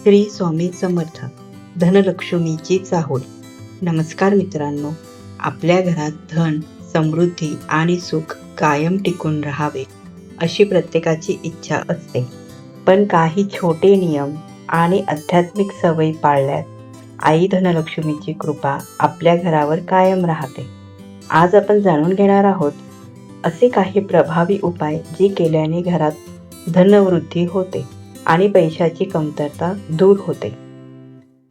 श्री स्वामी समर्थ. धनलक्ष्मीची चाहूल. नमस्कार मित्रांनो, आपल्या घरात धन, समृद्धी आणि सुख कायम टिकून राहावे अशी प्रत्येकाची इच्छा असते. पण काही छोटे नियम आणि आध्यात्मिक सवयी पाळल्यास आई धनलक्ष्मीची कृपा आपल्या घरावर कायम राहते. आज आपण जाणून घेणार आहोत असे काही प्रभावी उपाय जे केल्याने घरात धनवृद्धी होते आणि पैशाची कमतरता दूर होते.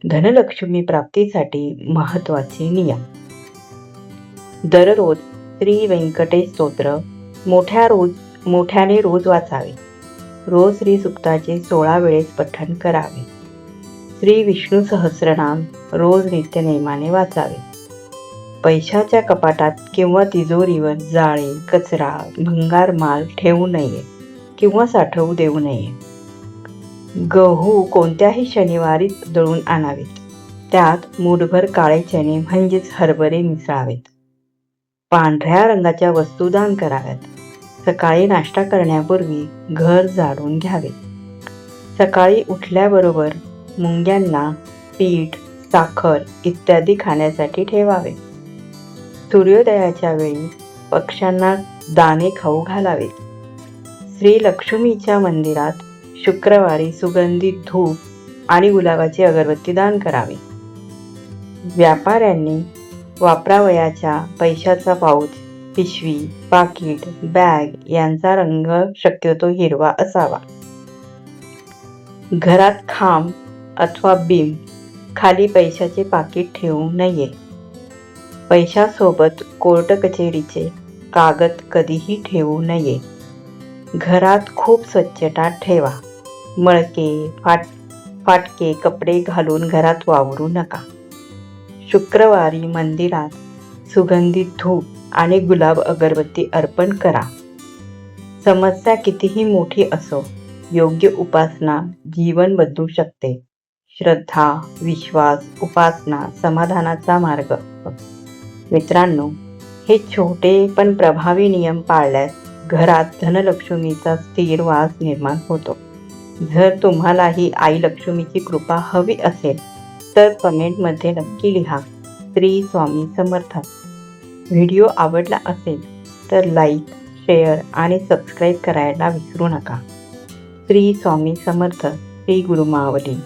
धनलक्ष्मी प्राप्तीसाठी महत्त्वाचे नियम. दररोज श्री व्यंकटेश स्तोत्र मोठ्याने रोज वाचावे. रोज श्री सुक्ताचे 16 वेळेस पठण करावे. श्री विष्णू सहस्रनाम रोज नित्यनेमाने वाचावे. पैशाच्या कपाटात किंवा तिजोरीवर जाळे, कचरा, भंगार माल ठेवू नये किंवा साठवू देऊ नये. गहू कोणत्याही शनिवारी दळून आणावेत. त्यात मूठभर काळे चणे म्हणजेच हरभरे मिसळावेत. पांढऱ्या रंगाच्या वस्तू दान कराव्यात. सकाळी नाश्ता करण्यापूर्वी घर झाडून घ्यावे. सकाळी उठल्याबरोबर मुंग्यांना पीठ, साखर इत्यादी खाण्यासाठी ठेवावे. सूर्योदयाच्या वेळी पक्ष्यांना दाणे खाऊ घालावेत. श्री लक्ष्मीच्या मंदिरात शुक्रवारी सुगंधित धूप आणि गुलाबाची अगरबत्ती दान करावे. व्यापाऱ्यांनी वापरावयाच्या पैशाचा पाऊच, पिशवी, पाकिट, बॅग यांचा रंग शक्यतो हिरवा असावा. घरात खांब अथवा बीम खाली पैशाचे पाकिट ठेवू नये. पैशासोबत कोर्ट कचेरीचे कागद कधीही ठेवू नये. घरात खूप स्वच्छता ठेवा. मळके, फाटके कपडे घालून घरात वावरू नका. शुक्रवारी मंदिरात सुगंधित धूप आणि गुलाब अगरबत्ती अर्पण करा. समस्या कितीही मोठी असो, योग्य उपासना जीवन बदलू शकते. श्रद्धा, विश्वास, उपासना समाधानाचा मार्ग. मित्रांनो, हे छोटे पण प्रभावी नियम पाळल्यास घरात धनलक्ष्मीचा स्थिर वास निर्माण होतो. जर तुम्हालाही आई लक्ष्मीची कृपा हवी असेल तर कमेंटमध्ये नक्की लिहा श्री स्वामी समर्थ. व्हिडिओ आवडला असेल तर लाईक, शेअर आणि सबस्क्राईब करायला विसरू नका. श्री स्वामी समर्थ. श्री गुरुमावली.